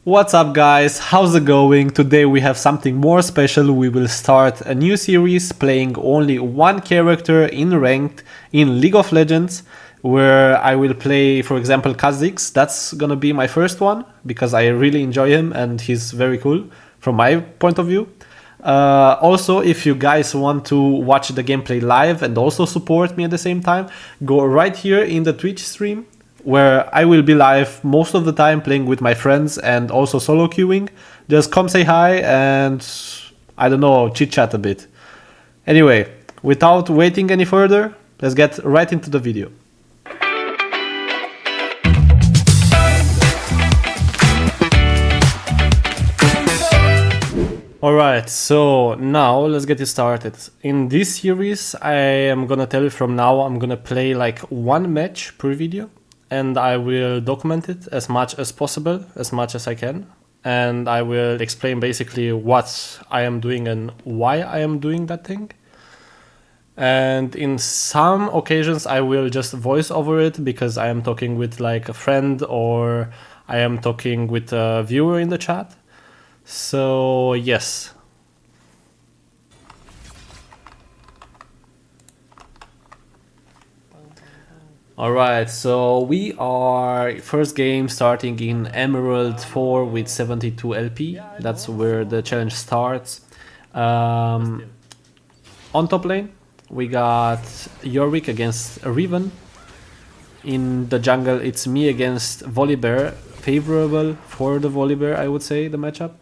What's up guys, how's it going? Today we have something more special. We will start a new series playing only one character in ranked in League of Legends, where I will play, for example, Kha Zix. That's gonna be my first one because I really enjoy him and he's very cool from my point of view. Also, if you guys want to watch the gameplay live and also support me at the same time, go right here in the Twitch stream, where I will be live most of the time playing with my friends and also solo queuing. Just come say hi and, I don't know, chit chat a bit. Anyway, without waiting any further, let's get right into the video. Alright, so now let's get it started. In this series, I am gonna tell you from now, I'm gonna play like one match per video. And I will document it as much as possible, as much as I can. And I will explain basically what I am doing and why I am doing that thing. And in some occasions I will just voice over it because I am talking with like a friend or I am talking with a viewer in the chat. So yes. Alright, so we are first game starting in Emerald 4 with 72 LP. That's where the challenge starts. On top lane, we got Yorick against Riven. In the jungle, it's me against Volibear. Favorable for the Volibear, I would say, the matchup.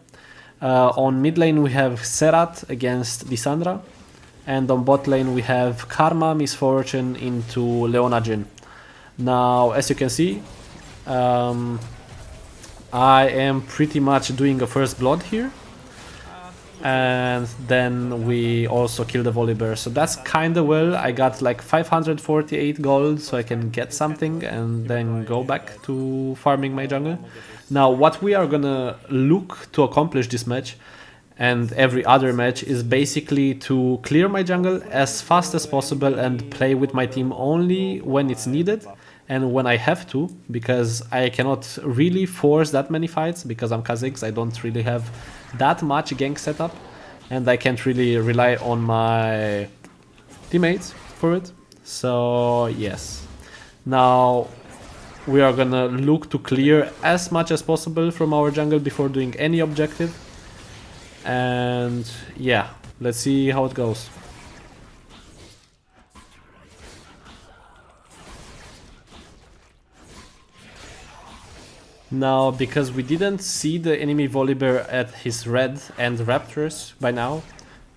On mid lane, we have Serat against Lissandra. And on bot lane, we have Karma Misfortune into Leona Jhin. Now, as you can see, I am pretty much doing a first blood here. And then we also kill the Volibear. So that's kind of well. I got like 548 gold, so I can get something and then go back to farming my jungle. Now, what we are gonna look to accomplish this match and every other match is basically to clear my jungle as fast as possible and play with my team only when it's needed and when I have to, because I cannot really force that many fights because I'm Kha Zix. I don't really have that much gank setup and I can't really rely on my teammates for it. So yes, now we are gonna look to clear as much as possible from our jungle before doing any objective. And yeah, let's see how it goes. Now, because we didn't see the enemy Volibear at his red and Raptors by now,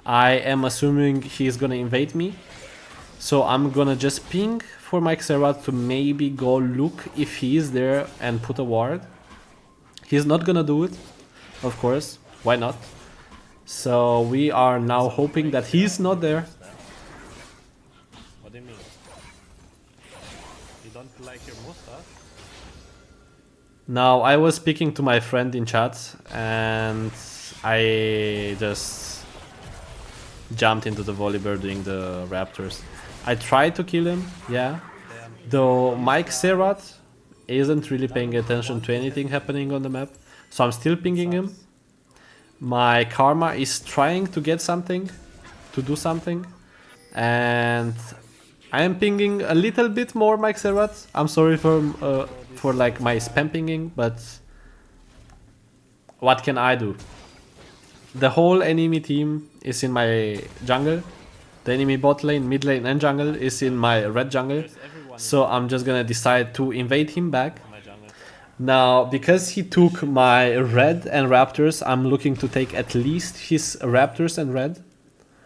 I am assuming he's gonna invade me. So I'm gonna just ping for my Xerath to maybe go look if he is there and put a ward. He's not gonna do it, of course, why not? So we are now hoping that he's not there. What do you mean? You don't like your Musta? Now, I was speaking to my friend in chat and I just jumped into the Volibear doing the Raptors. I tried to kill him, yeah. Though Mike Xerath isn't really paying attention to anything happening on the map. So I'm still pinging him. My Karma is trying to get something, to do something. And I am pinging a little bit more Mike Xerath. I'm sorry for like my spam pinging, but what can I do? The whole enemy team is in my jungle. The enemy bot lane, mid lane and jungle is in my red jungle. So I'm just gonna decide to invade him back. Now, because he took my red and Raptors, I'm looking to take at least his Raptors and red.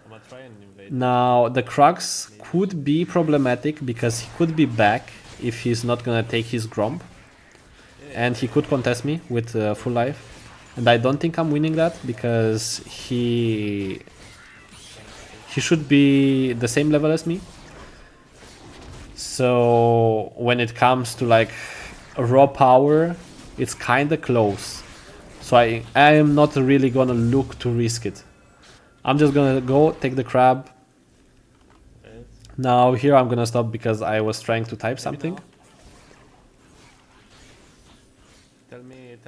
I'm gonna try and invade. Now, the Crux could be problematic because he could be back if he's not gonna take his Gromp. And he could contest me with full life. And I don't think I'm winning that because he should be the same level as me. So when it comes to like raw power, it's kinda close. So I am not really gonna look to risk it. I'm just gonna go take the crab. Now here I'm gonna stop because I was trying to type something.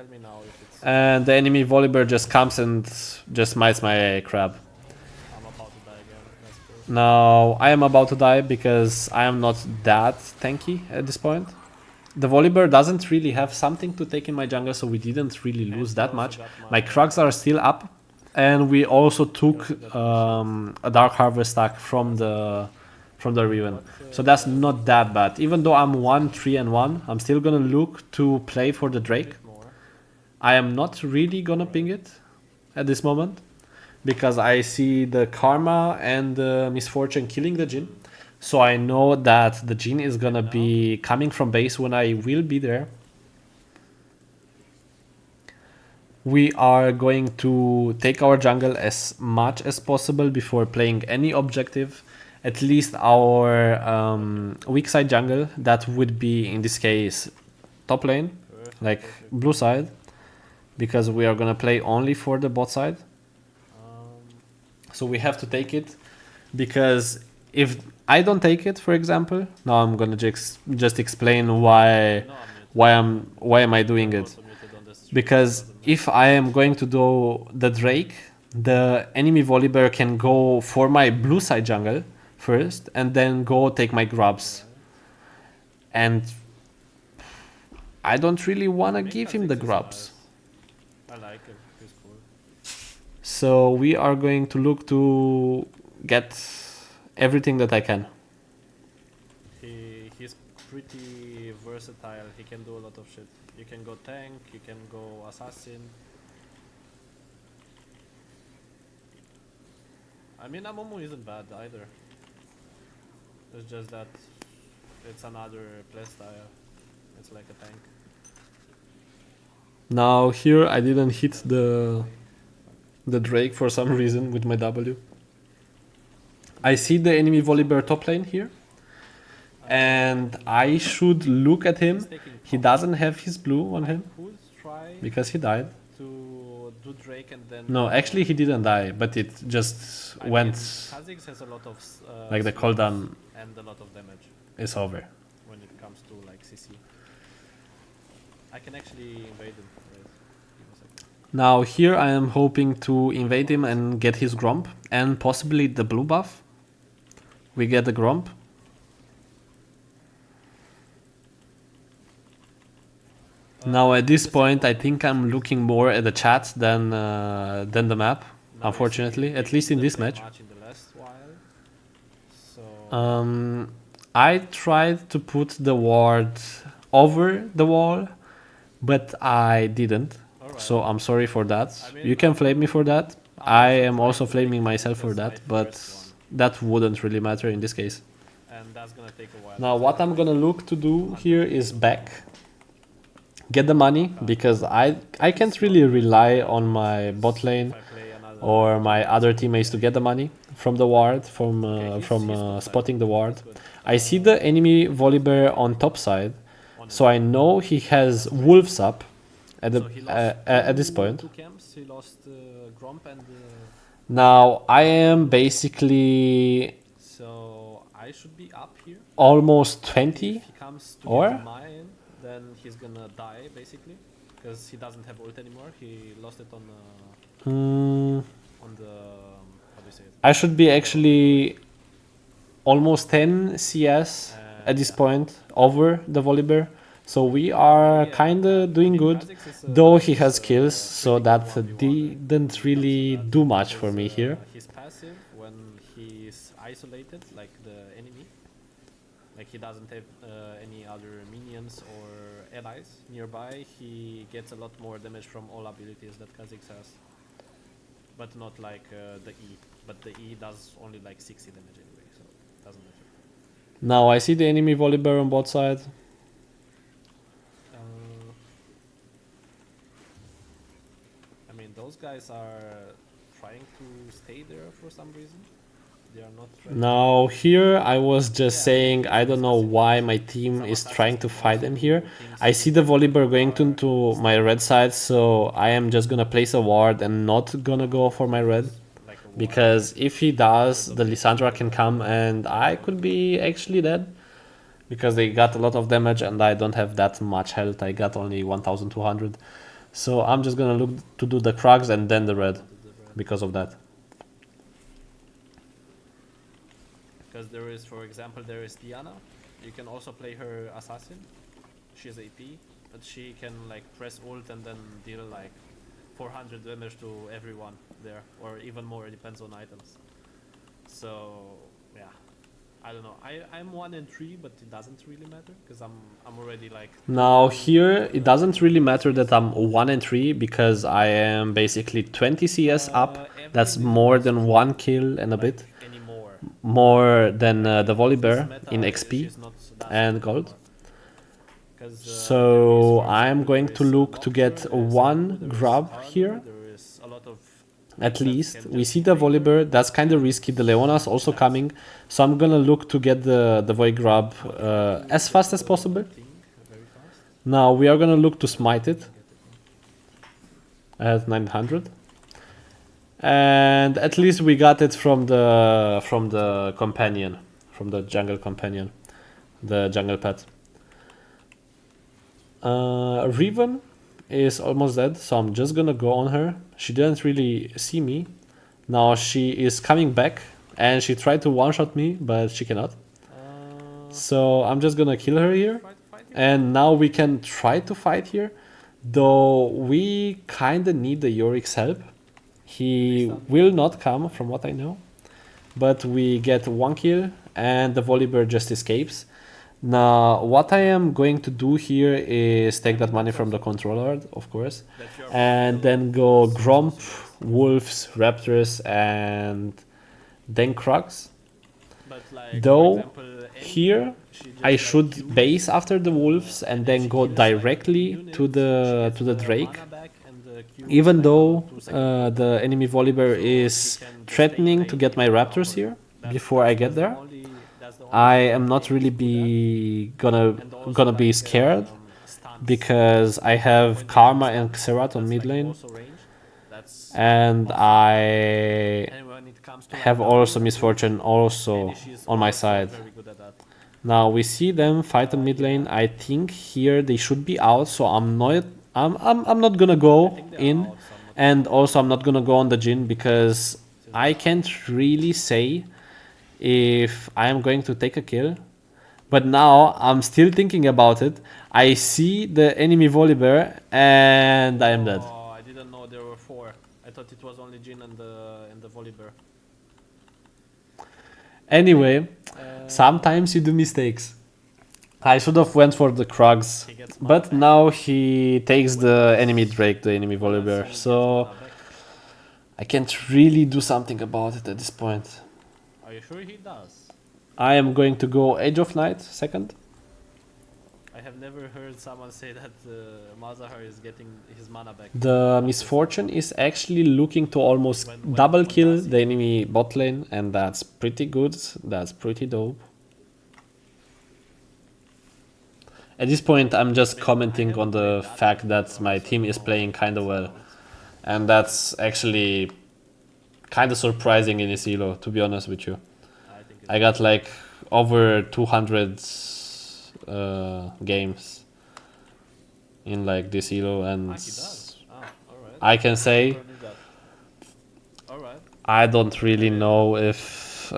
Tell me now if it's And the enemy Volibear just comes and just smites my crab. I'm about to die again. That's proof. Now I am about to die because I am not that tanky at this point. The Volibear doesn't really have something to take in my jungle, so we didn't really lose that much. My Krugs are still up, and we also took a Dark Harvest stack from the Riven. So that's not that bad. Even though I'm 1-3-1, I'm still gonna look to play for the Drake. More. I am not really gonna ping it at this moment because I see the Karma and the Misfortune killing the Jhin. So I know that the Jhin is gonna be coming from base when I will be there. We are going to take our jungle as much as possible before playing any objective. At least our weak side jungle, that would be in this case top lane, like blue side, because we are gonna play only for the bot side. So we have to take it, because if I don't take it, for example, now I'm gonna just explain why am I doing it. Because if I am going to do the Drake, the enemy Volibear can go for my blue side jungle first and then go take my grubs. And I don't really want to give him the grubs. I like him. He's cool. So we are going to look to get everything that I can. He's pretty versatile. He can do a lot of shit. You can go tank, you can go assassin. I mean, Amumu isn't bad either. It's just that it's another playstyle. It's like a tank. Now here I didn't hit the Drake for some reason with my W. I see the enemy Volibear top lane here, and I should look at him. He doesn't have his blue on him Who's try because he died. to do Drake and then... No, actually he didn't die, but it just went Kha Zix has a lot of... like the cooldown and a lot of damage is over. when it comes to like CC. I can actually invade him. Wait, give me a second. Now here I am hoping to invade him and get his Gromp and possibly the blue buff. We get the Gromp. Now at this point I think I'm looking more at the chat than the map, unfortunately, at least in this match. In the last while. So I tried to put the ward over the wall, but I didn't. So I'm sorry for that. You can flame me for that. I am also flaming myself for that, but that wouldn't really matter in this case. and that's gonna take a while. Now what I'm gonna look to do here is back. Get the money, because I can't really rely on my bot lane or my other teammates to get the money from the ward, from spotting the ward. I see the enemy Volibear on top side, so I know he has wolves up at the at this point. Two camps, he lost Gromp and... Now I am basically so I should be up here. almost 20. If he comes to Or? get mine, then he's gonna die basically, because he doesn't have ult anymore. He lost it on the how do you say it? I should be actually almost 10 CS at this point over the Volibear. So we are kinda doing good, though he has kills, so that didn't really do much for me here. He's passive when he's isolated, like the enemy. Like he doesn't have any other minions or allies nearby. He gets a lot more damage from all abilities that Kha Zix has. But not like the E. But the E does only like 60 damage anyway, so it doesn't matter. Now I see the enemy Volibear on bot side. I mean, those guys are trying to stay there for some reason. They are not trying. Now here I was just saying I don't know why my team is trying to fight them here. I see the Volibear going to my red side, so I am just gonna place a ward and not gonna go for my red. Like a Because if he does, the Lissandra can come and I could be actually dead. Because they got a lot of damage and I don't have that much health. I got only 1200. So I'm just gonna look to do the Krugs and then the red because of that. Because there is, for example, there is Diana. You can also play her assassin. She's AP, but she can like press ult and then deal like 400 damage to everyone there, or even more. It depends on items. So yeah, I don't know. I'm 1 and 3, but it doesn't really matter because I'm already like. Now here it doesn't really matter that I'm 1 and 3 because I am basically 20 CS up. That's more than 1 kill and a bit. Anymore. More than the Volibear Meta, in XP she's not that and strong gold. anymore. So I'm going to look to get one grab here. There is a lot of At least we see the Volibear. That's kind of risky. The Leona's also coming, so I'm gonna look to get the Void grab as fast as possible. very fast. Now we are gonna look to smite it at 900, and at least we got it from the companion, from the jungle companion, the jungle pet. Riven is almost dead, so I'm just gonna go on her. She didn't really see me. Now she is coming back and she tried to one-shot me, but she cannot. So I'm just gonna kill her here. And now we can try to fight here. Though we kinda need the Yorik's help. He will not come from what I know. But we get one kill and the Volibear just escapes. Now, what I am going to do here is take that money from the controller, of course, and then go Gromp, Wolves, Raptors, and then Krugs. Though, here, I should base after the Wolves and then go directly to the Drake. Even though the enemy Volibear is threatening to get my Raptors here before I get there, I am not really gonna be scared because I have Karma and Xerath on mid lane, and I have also Misfortune also on my side. Now we see them fight on mid lane. I think here they should be out, so I'm not gonna go in, and also I'm not gonna go on the Jhin because I can't really say if I am going to take a kill. But now I'm still thinking about it. I see the enemy Volibear and I am dead. Oh, I didn't know there were 4. I thought it was only Jhin and the Volibear. Anyway, sometimes you do mistakes. I should have went for the Krugs, but now he takes the enemy Drake, the enemy Volibear, so I can't really do something about it at this point. Are you sure he does? I am going to go Age of Night second. I have never heard someone say that Malzahar is getting his mana back. The Misfortune is actually looking to almost double kill the enemy bot lane, and that's pretty good. That's pretty dope. At this point, I'm just commenting on the fact that my team is playing kind of well. And that's actually kind of surprising in this elo, to be honest with you. I got like over 200 games in like this elo, and I can say I don't really know if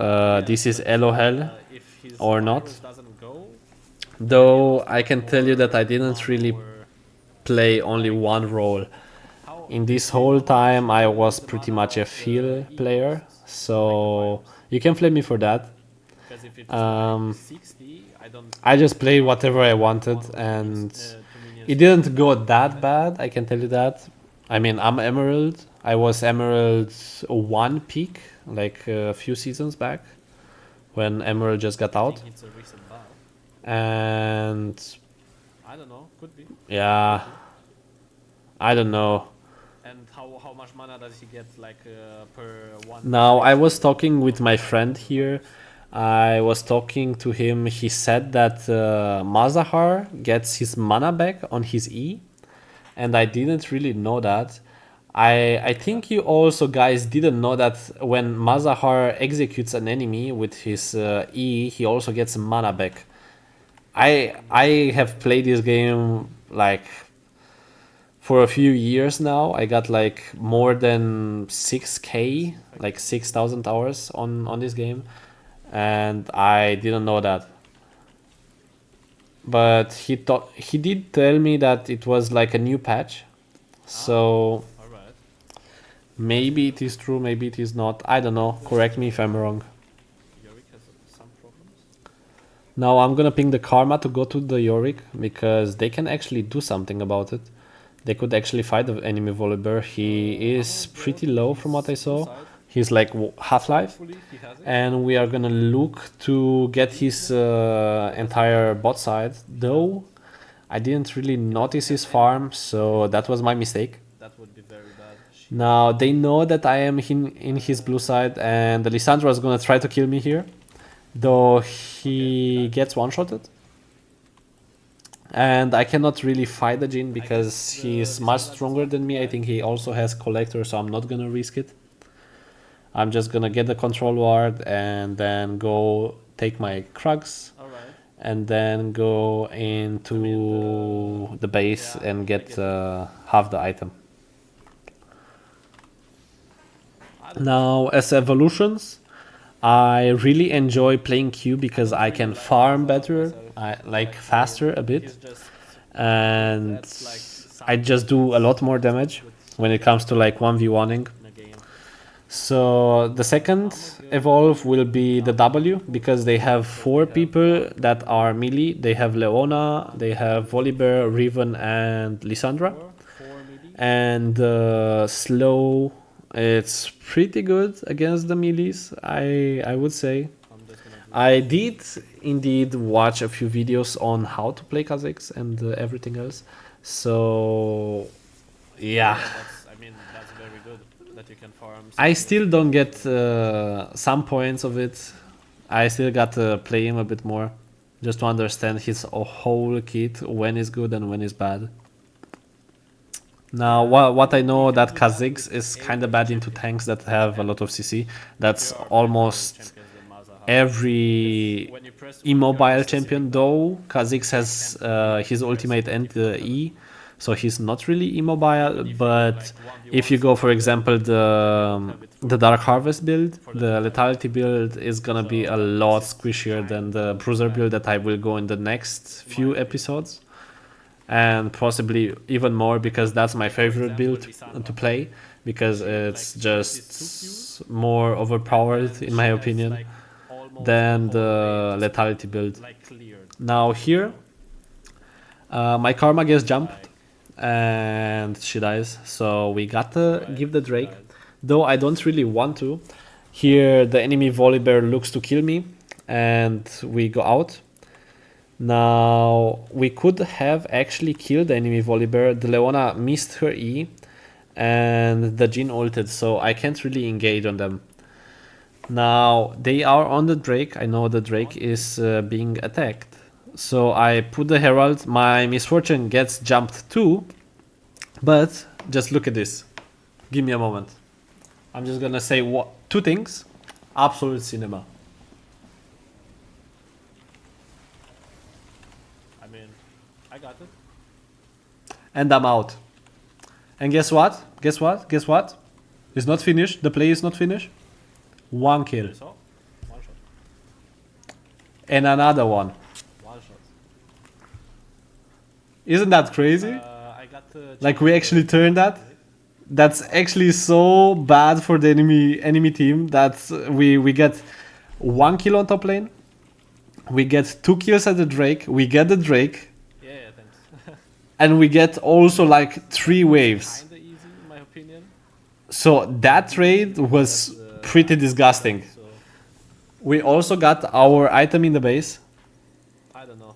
this is elo hell or not. Though I can tell you that I didn't really play only one role. In this whole time I was pretty much a feel player, so you can blame me for that. I just played whatever I wanted and it didn't go that bad, I can tell you that. I mean, I'm Emerald. I was Emerald 1 peak like a few seasons back when Emerald just got out. And I don't know, could be. Yeah, I don't know. And how much mana does he get like per one? Now I was talking with my friend here. I was talking to him. He said that Malzahar gets his mana back on his E, and I didn't really know that. I think you also guys didn't know that when Malzahar executes an enemy with his E, he also gets mana back. I have played this game like for a few years now. I got like more than 6K, like 6,000 hours on this game, and I didn't know that. But he did tell me that it was like a new patch, so All right. maybe it is true, maybe it is not. I don't know. Correct me if I'm wrong. Yorick has some problems. Now I'm gonna ping the Karma to go to the Yorick because they can actually do something about it. They could actually fight the enemy Volibear. He is pretty low from what I saw. He's like half-life. Hopefully he has it. And we are gonna look to get his entire bot side. Though I didn't really notice his farm, so that was my mistake. That would be very bad. Now they know that I am in his blue side, and Lissandra is gonna try to kill me here, though he gets one-shotted. And I cannot really fight the Jin because he is much stronger than me. I think he also has Collector, so I'm not gonna risk it. I'm just gonna get the control ward and then go take my Krugs All right. and then go into the base and get half the item. Now, as evolutions, I really enjoy playing Q because I can farm better, I like faster a bit, and I just do a lot more damage when it comes to like 1v1ing. In a game. So the second evolve will be the W because they have 4 people that are melee. They have Leona, they have Volibear, Riven, and Lissandra. Four maybe. And slow, it's pretty good against the melees, I would say. I'm just gonna do I did indeed watch a few videos on how to play Kha Zix and everything else. So yeah, I mean, that's very good that you can farm. I still don't get some points of it. I still got to play him a bit more just to understand his whole kit, when is good and when is bad. Now, what I know that Kha Zix is kind of bad into tanks that have a lot of CC. That's almost every immobile champion, though Kha Zix has his ultimate and the E, so he's not really immobile. But if you go, for example, the Dark Harvest build, the Lethality build is gonna be a lot squishier than the Bruiser build that I will go in the next few episodes, and possibly even more because that's my favorite build to play because it's just more overpowered in my opinion than the Lethality build. Now here, my Karma gets jumped and she dies, so we gotta give the Drake, though I don't really want to. Here the enemy Volibear looks to kill me and we go out. Now we could have actually killed the enemy Volibear. The Leona missed her E and the Jhin ulted, so I can't really engage on them. Now they are on the Drake. I know the Drake is being attacked, so I put the Herald. My Misfortune gets jumped too, but just look at this. Give me a moment. I'm just gonna say two things. Absolute cinema. I mean, I got it. And I'm out. And guess what? Guess what? Guess what? It's not finished. The play is not finished. One kill. You saw? One shot. And another one. One shot. Isn't that crazy? I got Like we actually turned that. That's actually so bad for the enemy team that we get 1 kill on top lane. We get 2 kills at the Drake. We get the Drake. Yeah, thanks. And we get also like 3 waves. Kinda easy in my opinion. So that trade was pretty disgusting. So We also got our item in the base. I don't know.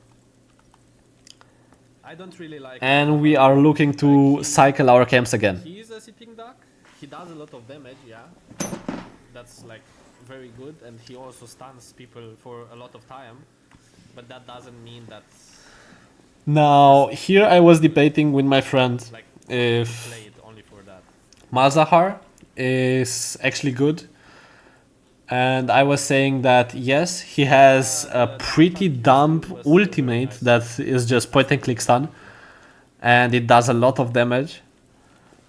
I don't really like. And we are looking to cycle our camps again. He is a sitting duck. He does a lot of damage, yeah. That's like very good, and he also stuns people for a lot of time. But that doesn't mean that Now, here I was debating with my friend like if played only for that. Malzahar is actually good. And I was saying that yes, he has a pretty dumb ultimate that is just point and click stun. and it does a lot of damage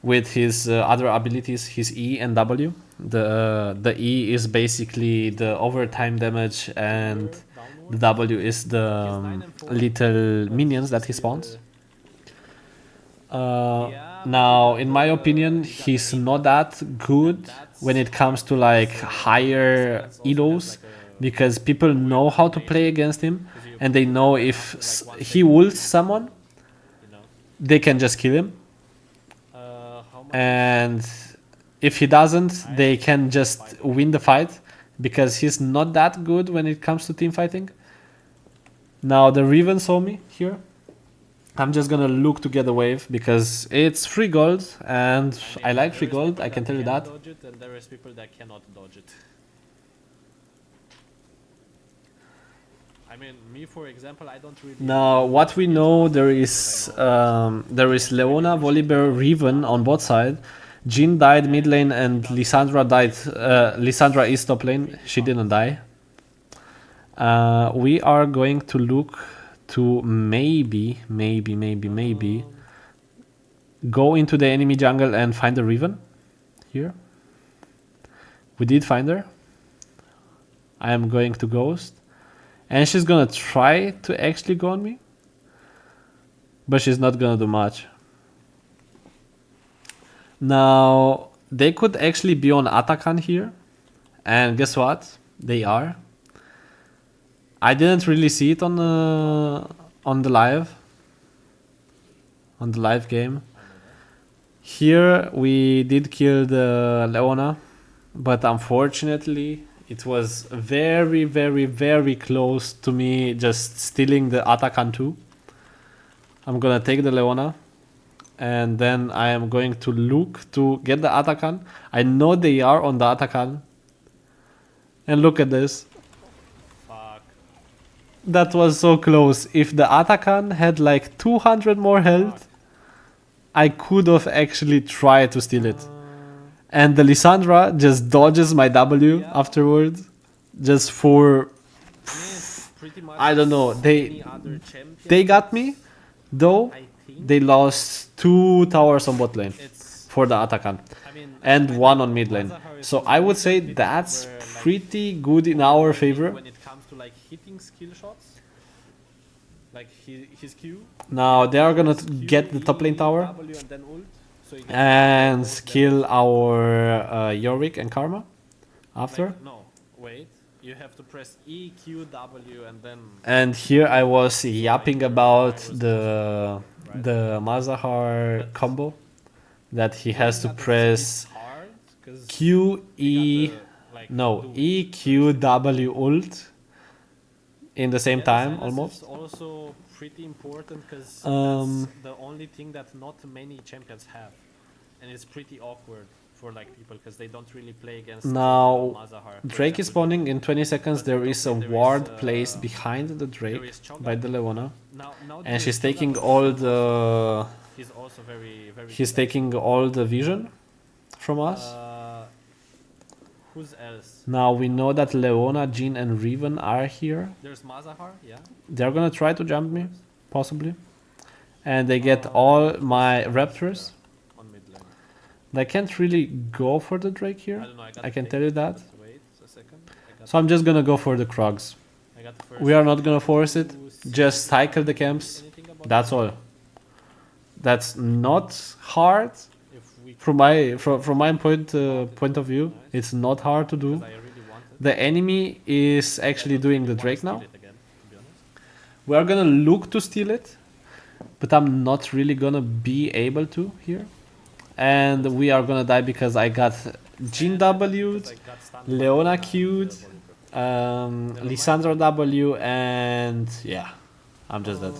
with his other abilities, his E and W. The E is basically the overtime damage, and the W is the little minions that he spawns. Now, in my opinion, he's not that good when it comes to like higher elos, because people know how to play against him, and they know if he ults someone, they can just kill him. And if he doesn't, they can just win the fight, because he's not that good when it comes to team fighting. Now the Riven saw me here. I'm just gonna look to get a wave because it's free gold, and I like free gold, I can tell you that. Dodge it, and there is people that cannot dodge it. I mean, me for example, I don't really. Now, what we know, there is Leona, Volibear, Riven on bot side. Jhin died mid lane, and Lissandra died. Lissandra is top lane. She didn't die. We are going to look to maybe go into the enemy jungle and find the Riven here. We did find her. I am going to ghost, and she's gonna try to actually go on me, but she's not gonna do much. Now they could actually be on Atakan here, and guess what? They are. I didn't really see it on the live game. Here we did kill the Leona, but unfortunately it was very close to me just stealing the Atakan too. I'm gonna take the Leona, and then I am going to look to get the Atakan. I know they are on the Atakan, and look at this. That was so close. If the Atakan had like 200 more health, I could have actually tried to steal it. And the Lissandra just dodges my W afterwards. Just for... I don't know. They got me, though they lost 2 towers on bot lane for the Atakan. And 1 on mid lane. So I would say that's pretty good in our favor. Like hitting skill shots, like his Q. Now they are gonna get the top lane tower and kill our Yorick and Karma after. Like, no, wait. You have to press E, Q, W, and then. And here I was yapping about the Mazahar combo that he has to press Q, E, no, E, Q, W ult in the same time almost. Also pretty important because that's the only thing that not many champions have, and it's pretty awkward for like people because they don't really play against. Now Mazahar. Drake is spawning in 20 seconds. There is a ward placed behind the Drake by the Leona, and she's taking all the. He's also very. He's taking all the vision from us. Who's else? Now we know that Leona, Jhin, and Riven are here. There's Mazahar, yeah. They're gonna try to jump me, possibly, and they get all my Raptors. On mid lane. They can't really go for the Drake here. I don't know, I can tell you that. Wait a second. So I'm just gonna go for the Krugs. We are not gonna force it. Just cycle the camps. That's all. That's not hard. From my point of view, it's not hard to do. The enemy is actually doing the Drake now. We are gonna look to steal it, but I'm not really gonna be able to here. And we are gonna die because I got Jhin W'd, Leona Q'd, Lissandra W, and yeah, I'm just dead.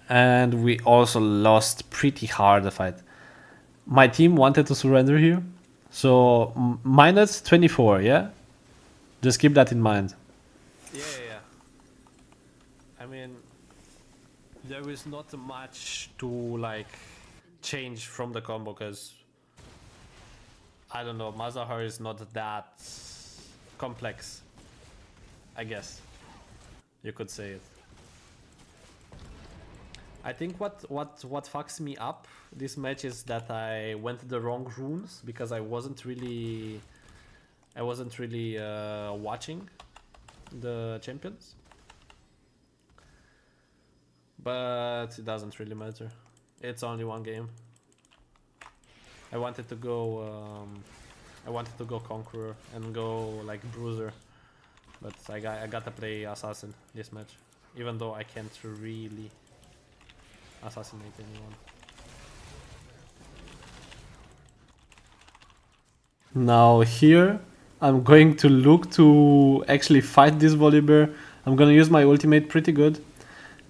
And we also lost pretty hard the fight. My team wanted to surrender here, so minus 24, yeah? Just keep that in mind. Yeah. I mean, there is not much to like change from the combo because I don't know, Mazahar is not that complex, I guess you could say it. I think what fucks me up this match is that I went the wrong runes because I wasn't really watching the champions. But it doesn't really matter. It's only one game. I wanted to go Conqueror and go like Bruiser, but I gotta play Assassin this match, even though I can't really assassinate anyone. Now here, I'm going to look to actually fight this Volibear. I'm gonna use my ultimate pretty good.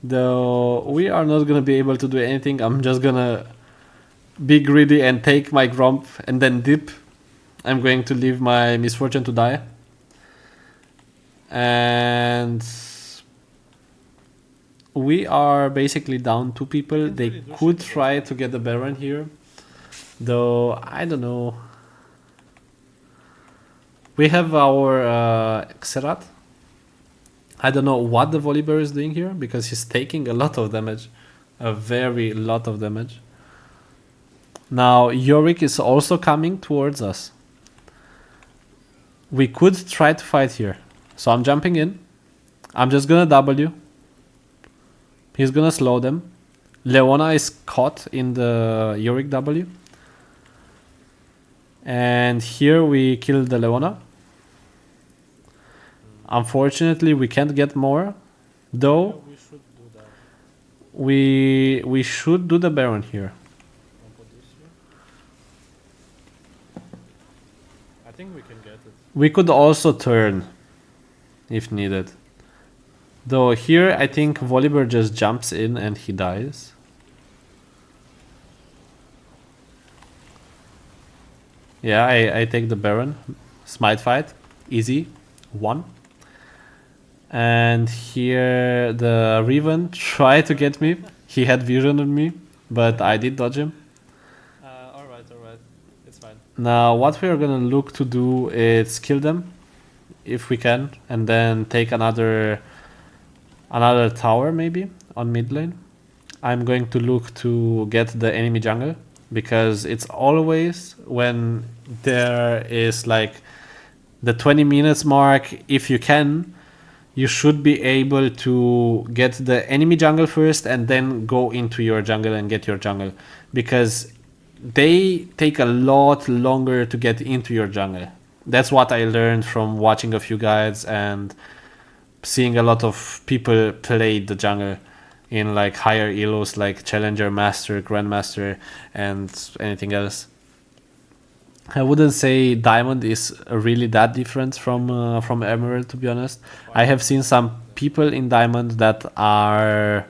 Though we are not gonna be able to do anything, I'm just gonna be greedy and take my Gromp and then dip. I'm going to leave my Misfortune to die. And we are basically down 2 people. They could try to get the Baron here. Though, I don't know. We have our Xerath. I don't know what the Volibear is doing here because he's taking a lot of damage. A very lot of damage. Now, Yorick is also coming towards us. We could try to fight here. So I'm jumping in. I'm just gonna W. He's gonna slow them. Leona is caught in the Yorick W. And here we kill the Leona. Unfortunately, we can't get more. Though, We should do that. we should do the Baron here. I'll put this here. I think we can get it. We could also turn if needed. Though here I think Volibear just jumps in and he dies. Yeah, I take the Baron. Smite fight. Easy. 1. And here the Riven tried to get me. He had vision on me, but I did dodge him. Alright. It's fine. Now what we are gonna look to do is kill them if we can, and then take another tower maybe on mid lane. I'm going to look to get the enemy jungle because it's always when there is like the 20 minutes mark, if you can, you should be able to get the enemy jungle first and then go into your jungle and get your jungle, because they take a lot longer to get into your jungle. That's what I learned from watching a few guides and seeing a lot of people play the jungle in like higher elos like Challenger, Master, Grandmaster, and anything else. I wouldn't say Diamond is really that different from Emerald, to be honest. I have seen some people in Diamond that are,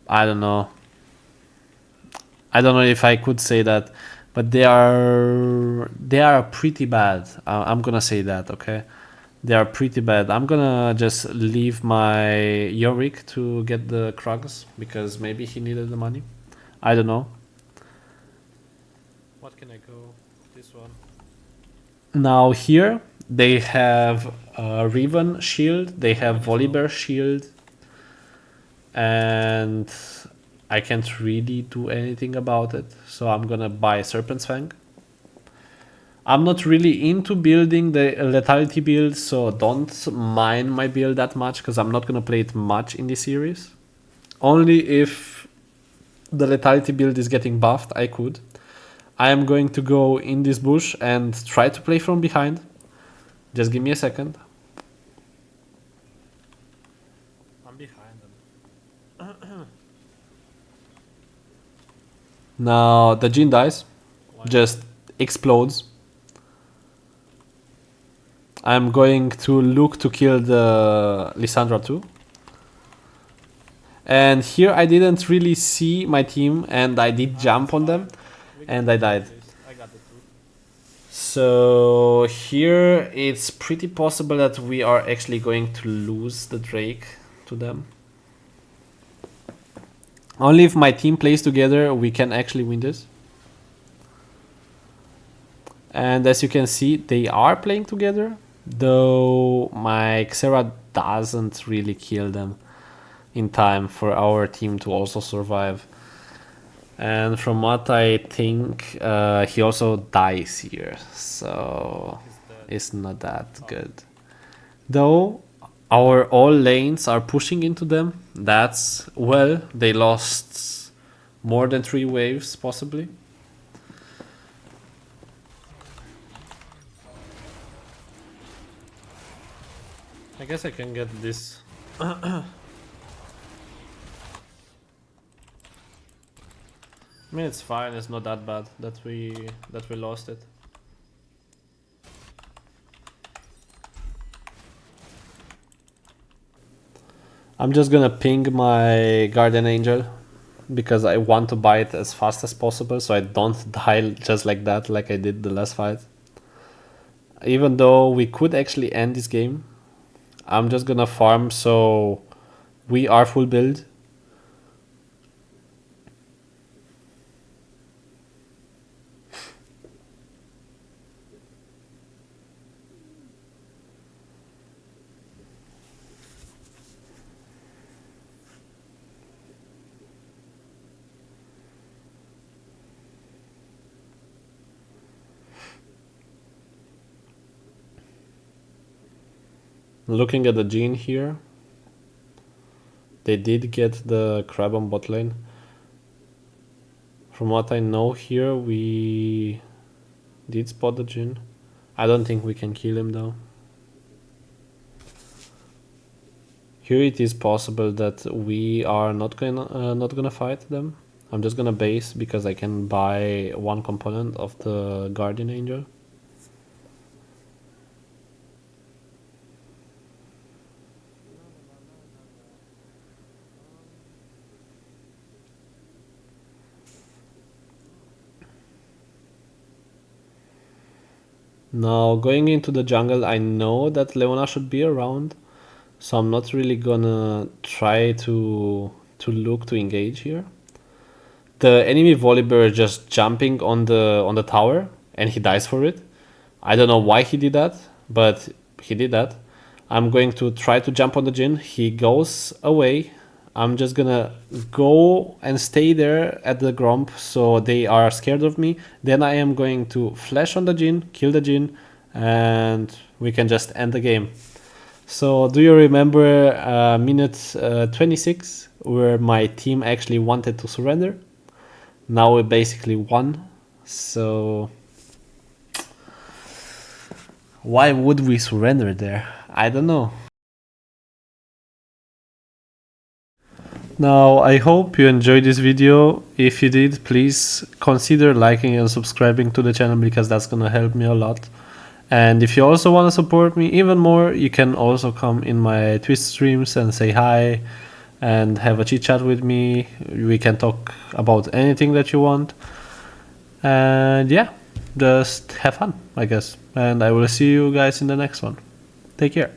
I don't know if I could say that, but they are pretty bad. I'm gonna say that, okay? They are pretty bad. I'm gonna just leave my Yorick to get the Krugs because maybe he needed the money. I don't know. What can I go? This one. Now here they have Riven shield, they have Volibear shield, and I can't really do anything about it. So I'm gonna buy Serpent's Fang. I'm not really into building the lethality build, so don't mind my build that much because I'm not gonna play it much in this series. Only if the lethality build is getting buffed, I could. I am going to go in this bush and try to play from behind. Just give me a second. I'm behind them. Now the Jhin dies. Just explodes. I'm going to look to kill the Lissandra too. And here I didn't really see my team and I did jump on them and I died. I got it too. So here it's pretty possible that we are actually going to lose the Drake to them. Only if my team plays together we can actually win this. And as you can see, they are playing together, though my Xerath doesn't really kill them. in time for our team to also survive. And from what I think, he also dies here, so it's not that good. Though our all lanes are pushing into them, that's well, they lost more than 3 waves possibly. I guess I can get this. I mean, it's fine. It's not that bad that we lost it. I'm just gonna ping my Guardian Angel because I want to buy it as fast as possible so I don't die just like that, like I did the last fight. Even though we could actually end this game, I'm just gonna farm so we are full build. Looking at the gene here, they did get the crab on bot lane. From what I know here, we did spot the gene. I don't think we can kill him though. Here it is possible that we are not gonna fight them. I'm just gonna base because I can buy one component of the Guardian Angel. Now going into the jungle, I know that Leona should be around, so I'm not really gonna try to look to engage here. The enemy Volibear is just jumping on the tower and he dies for it. I don't know why he did that, but he did that. I'm going to try to jump on the Jhin. He goes away. I'm just gonna go and stay there at the Gromp so they are scared of me. Then I am going to flash on the Jhin, kill the Jhin, and we can just end the game. So do you remember minute 26 where my team actually wanted to surrender? Now we basically won. So why would we surrender there? I don't know. Now, I hope you enjoyed this video. If you did, please consider liking and subscribing to the channel because that's gonna help me a lot. And if you also want to support me even more, you can also come in my Twitch streams and say hi and have a chit chat with me. We can talk about anything that you want. And yeah, just have fun, I guess. And I will see you guys in the next one. Take care.